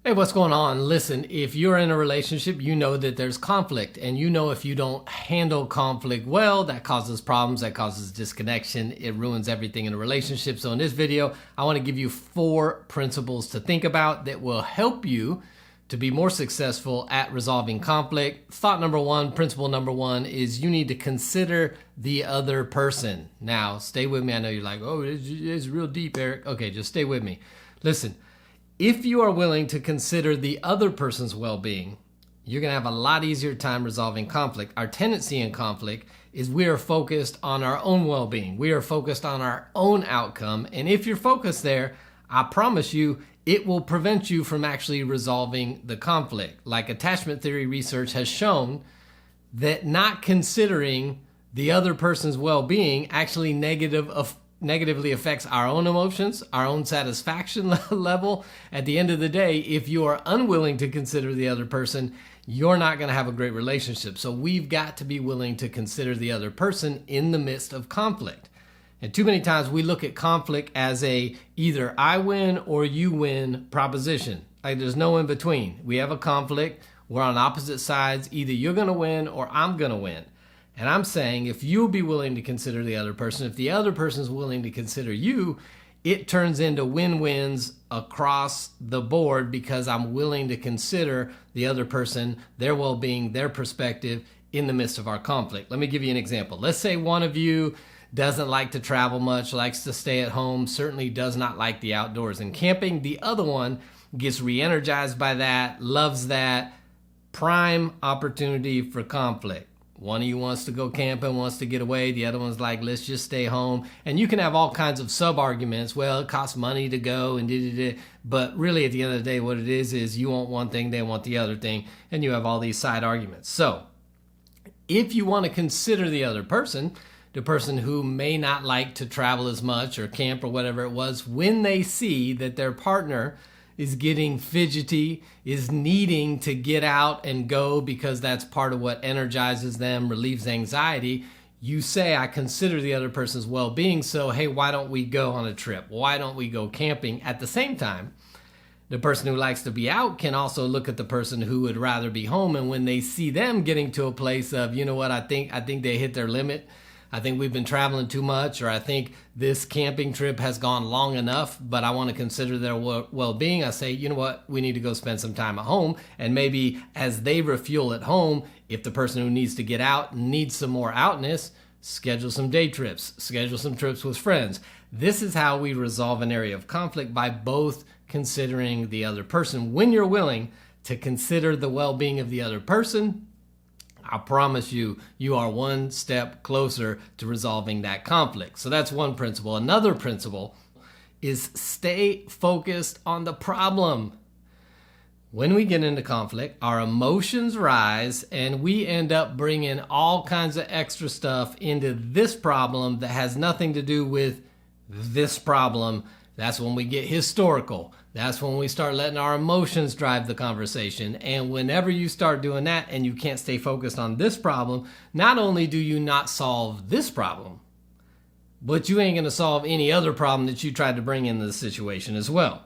Hey, what's going on? Listen, if you're in a relationship, you know that there's conflict, and you know if you don't handle conflict well, that causes problems, that causes disconnection, it ruins everything in a relationship. So in this video, I want to give you 4 principles to think about that will help you to be more successful at resolving conflict. Thought number 1, principle number 1 is you need to consider the other person. Now, stay with me. I know you're like, oh, it's real deep, Eric. Okay, just stay with me. Listen. If you are willing to consider the other person's well-being, you're going to have a lot easier time resolving conflict. Our tendency in conflict is we are focused on our own well-being. We are focused on our own outcome. And if you're focused there, I promise you, it will prevent you from actually resolving the conflict. Like attachment theory research has shown that not considering the other person's well-being actually negatively affects our own emotions, our own satisfaction level. At the end of the day, if you are unwilling to consider the other person, you're not going to have a great relationship. So we've got to be willing to consider the other person in the midst of conflict. And too many times we look at conflict as a either I win or you win proposition. Like there's no in between. We have a conflict. We're on opposite sides. Either you're going to win or I'm going to win. And I'm saying if you'll be willing to consider the other person, if the other person is willing to consider you, it turns into win-wins across the board because I'm willing to consider the other person, their well-being, their perspective in the midst of our conflict. Let me give you an example. Let's say one of you doesn't like to travel much, likes to stay at home, certainly does not like the outdoors and camping. The other one gets re-energized by that, loves that. Prime opportunity for conflict. One of you wants to go camping, wants to get away. The other one's like, let's just stay home. And you can have all kinds of sub-arguments. Well, it costs money to go and da-da-da. But really, at the end of the day, what it is you want one thing, they want the other thing. And you have all these side arguments. So if you want to consider the other person, the person who may not like to travel as much or camp or whatever it was, when they see that their partner is getting fidgety, is needing to get out and go because that's part of what energizes them, relieves anxiety, you say, I consider the other person's well-being, so hey, why don't we go on a trip? Why don't we go camping? At the same time, the person who likes to be out can also look at the person who would rather be home, and when they see them getting to a place of, you know what, I think they hit their limit, I think we've been traveling too much, or I think this camping trip has gone long enough, but I want to consider their well-being. I say, you know what, we need to go spend some time at home. And maybe as they refuel at home, if the person who needs to get out needs some more outness, schedule some day trips, schedule some trips with friends. This is how we resolve an area of conflict, by both considering the other person. When you're willing to consider the well-being of the other person, I promise you, you are one step closer to resolving that conflict. So that's one principle. Another principle is stay focused on the problem. When we get into conflict, our emotions rise and we end up bringing all kinds of extra stuff into this problem that has nothing to do with this problem. That's when we get historical. That's when we start letting our emotions drive the conversation. And whenever you start doing that and you can't stay focused on this problem, not only do you not solve this problem, but you ain't going to solve any other problem that you tried to bring into the situation as well.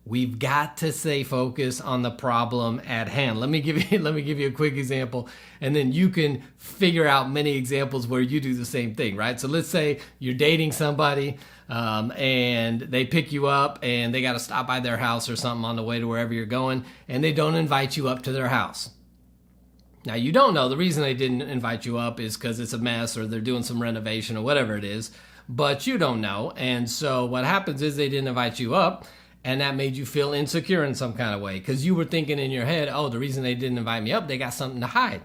We've got to stay focused on the problem at hand. Let me give you a quick example, and then you can figure out many examples where you do the same thing, right? So let's say you're dating somebody, and they pick you up and they got to stop by their house or something on the way to wherever you're going, and they don't invite you up to their house. Now, you don't know the reason they didn't invite you up is because it's a mess or they're doing some renovation or whatever it is, but you don't know. And so what happens is they didn't invite you up, and that made you feel insecure in some kind of way because you were thinking in your head, oh, the reason they didn't invite me up, they got something to hide.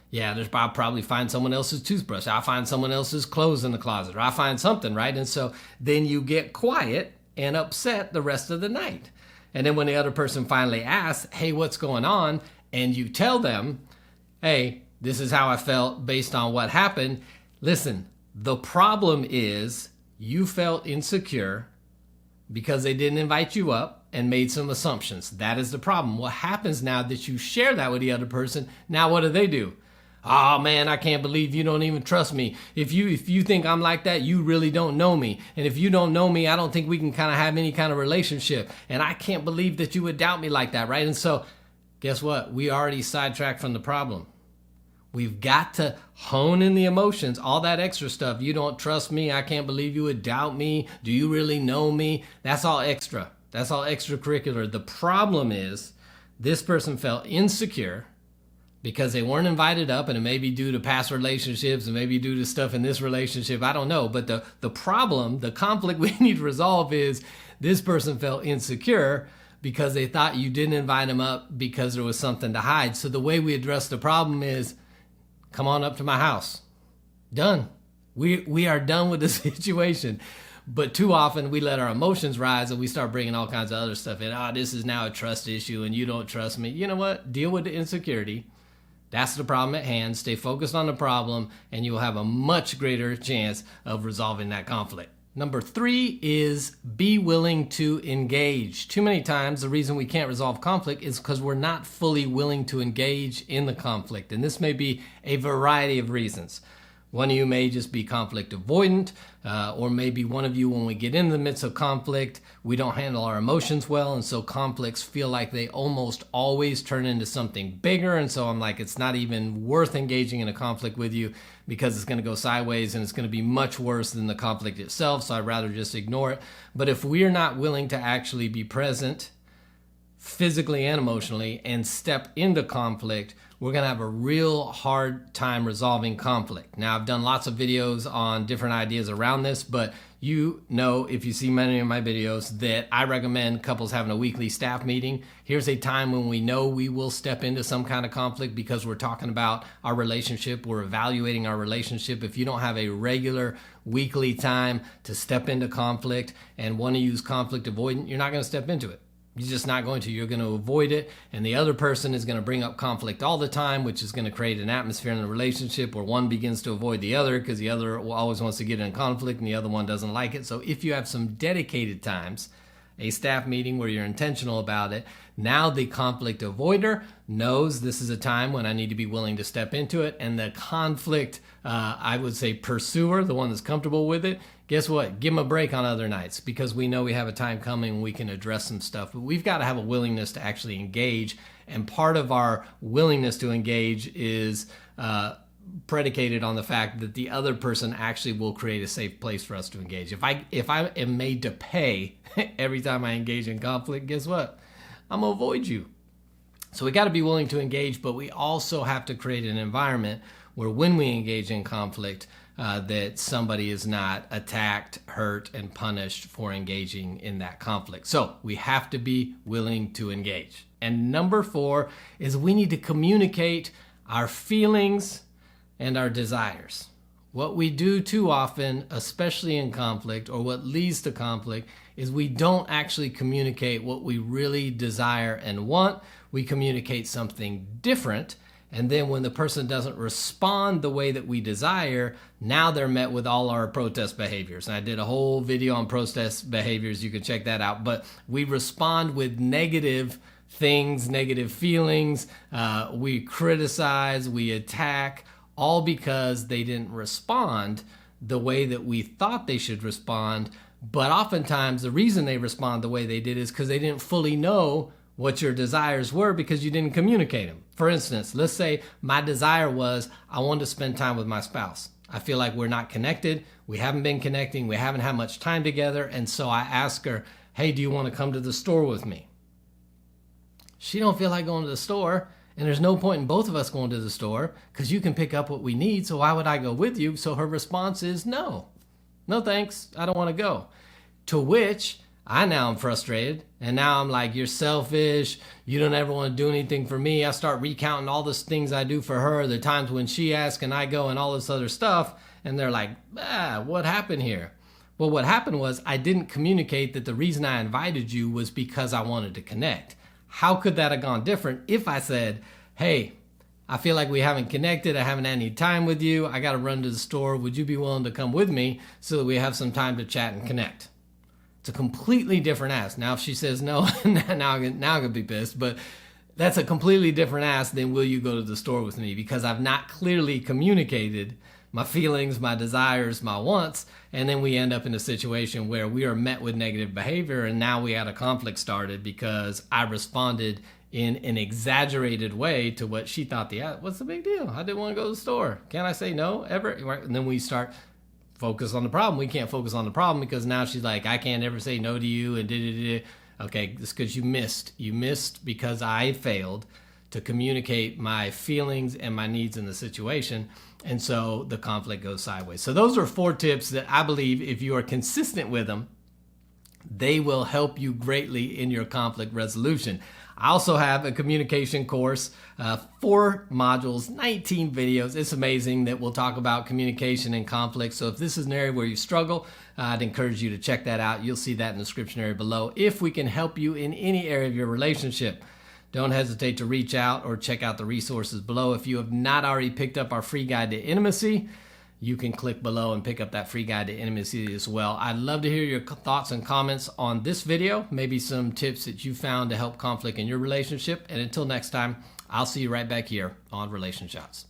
Yeah, I'll probably find someone else's toothbrush. I'll find someone else's clothes in the closet, or I'll find something, right? And so then you get quiet and upset the rest of the night. And then when the other person finally asks, hey, what's going on? And you tell them, hey, this is how I felt based on what happened. Listen, the problem is you felt insecure because they didn't invite you up and made some assumptions. That is the problem. What happens now that you share that with the other person, now what do? Oh man, I can't believe you don't even trust me. If you think I'm like that, you really don't know me. And if you don't know me, I don't think we can kind of have any kind of relationship. And I can't believe that you would doubt me like that, right? And so guess what? We already sidetracked from the problem. We've got to hone in the emotions, all that extra stuff. You don't trust me. I can't believe you would doubt me. Do you really know me? That's all extra. That's all extracurricular. The problem is this person felt insecure because they weren't invited up, and it may be due to past relationships and maybe due to stuff in this relationship. I don't know. But the problem, the conflict we need to resolve is this person felt insecure because they thought you didn't invite them up because there was something to hide. So the way we address the problem is, come on up to my house. Done. We are done with the situation. But too often we let our emotions rise and we start bringing all kinds of other stuff in. This is now a trust issue and you don't trust me. You know what? Deal with the insecurity. That's the problem at hand. Stay focused on the problem and you'll have a much greater chance of resolving that conflict. Number 3 is be willing to engage. Too many times the reason we can't resolve conflict is because we're not fully willing to engage in the conflict. And this may be a variety of reasons. One of you may just be conflict avoidant, or maybe one of you, when we get in the midst of conflict, we don't handle our emotions well, and so conflicts feel like they almost always turn into something bigger, and so I'm like, it's not even worth engaging in a conflict with you because it's going to go sideways and it's going to be much worse than the conflict itself, so I'd rather just ignore it. But if we're not willing to actually be present physically and emotionally and step into conflict, we're going to have a real hard time resolving conflict. Now, I've done lots of videos on different ideas around this, but you know, if you see many of my videos, that I recommend couples having a weekly staff meeting. Here's a time when we know we will step into some kind of conflict because we're talking about our relationship. We're evaluating our relationship. If you don't have a regular weekly time to step into conflict and want to use conflict avoidant, you're not going to step into it. You're just not going to. You're going to avoid it. And the other person is going to bring up conflict all the time, which is going to create an atmosphere in the relationship where one begins to avoid the other because the other always wants to get in conflict and the other one doesn't like it. So if you have some dedicated times, a staff meeting where you're intentional about it, now the conflict avoider knows this is a time when I need to be willing to step into it. And the conflict, I would say pursuer, the one that's comfortable with it, guess what? Give them a break on other nights because we know we have a time coming when we can address some stuff. But we've got to have a willingness to actually engage. And part of our willingness to engage is predicated on the fact that the other person actually will create a safe place for us to engage. If I am made to pay every time I engage in conflict, guess what? I'm going to avoid you. So we got to be willing to engage, but we also have to create an environment where when we engage in conflict, that somebody is not attacked, hurt, and punished for engaging in that conflict. So we have to be willing to engage. And number 4 is we need to communicate our feelings and our desires. What we do too often, especially in conflict, or what leads to conflict, is we don't actually communicate what we really desire and want. We communicate something different. And then when the person doesn't respond the way that we desire, now they're met with all our protest behaviors. And I did a whole video on protest behaviors. You can check that out. But we respond with negative things, negative feelings. We criticize, we attack, all because they didn't respond the way that we thought they should respond. But oftentimes the reason they respond the way they did is because they didn't fully know what your desires were because you didn't communicate them. For instance, let's say my desire was I wanted to spend time with my spouse. I feel like we're not connected. We haven't been connecting. We haven't had much time together. And so I ask her, hey, do you want to come to the store with me? She don't feel like going to the store. And there's no point in both of us going to the store because you can pick up what we need. So why would I go with you? So her response is no. No thanks. I don't want to go. To which I now am frustrated. And now I'm like, you're selfish. You don't ever want to do anything for me. I start recounting all the things I do for her. The times when she asks and I go and all this other stuff. And they're like, what happened here? Well, what happened was I didn't communicate that the reason I invited you was because I wanted to connect. How could that have gone different if I said, hey, I feel like we haven't connected. I haven't had any time with you. I got to run to the store. Would you be willing to come with me so that we have some time to chat and connect? It's a completely different ask. Now, if she says no, now I'm going to be pissed. But That's a completely different ask than will you go to the store with me, because I've not clearly communicated my feelings, my desires, my wants, and then we end up in a situation where we are met with negative behavior, and now we had a conflict started because I responded in an exaggerated way to what she thought what's the big deal? I didn't want to go to the store. Can I say no ever? And then we start focus on the problem. We can't focus on the problem because now she's like, I can't ever say no to you, and da-da-da. Okay, it's because you missed. You missed because I failed to communicate my feelings and my needs in the situation. And so the conflict goes sideways. So those are 4 tips that I believe if you are consistent with them, they will help you greatly in your conflict resolution. I also have a communication course, 4 modules, 19 videos. It's amazing that we'll talk about communication and conflict. So if this is an area where you struggle, I'd encourage you to check that out. You'll see that in the description area below. If we can help you in any area of your relationship, don't hesitate to reach out or check out the resources below. If you have not already picked up our free guide to intimacy, you can click below and pick up that free guide to intimacy as well. I'd love to hear your thoughts and comments on this video, maybe some tips that you found to help conflict in your relationship. And until next time, I'll see you right back here on Relation Shots.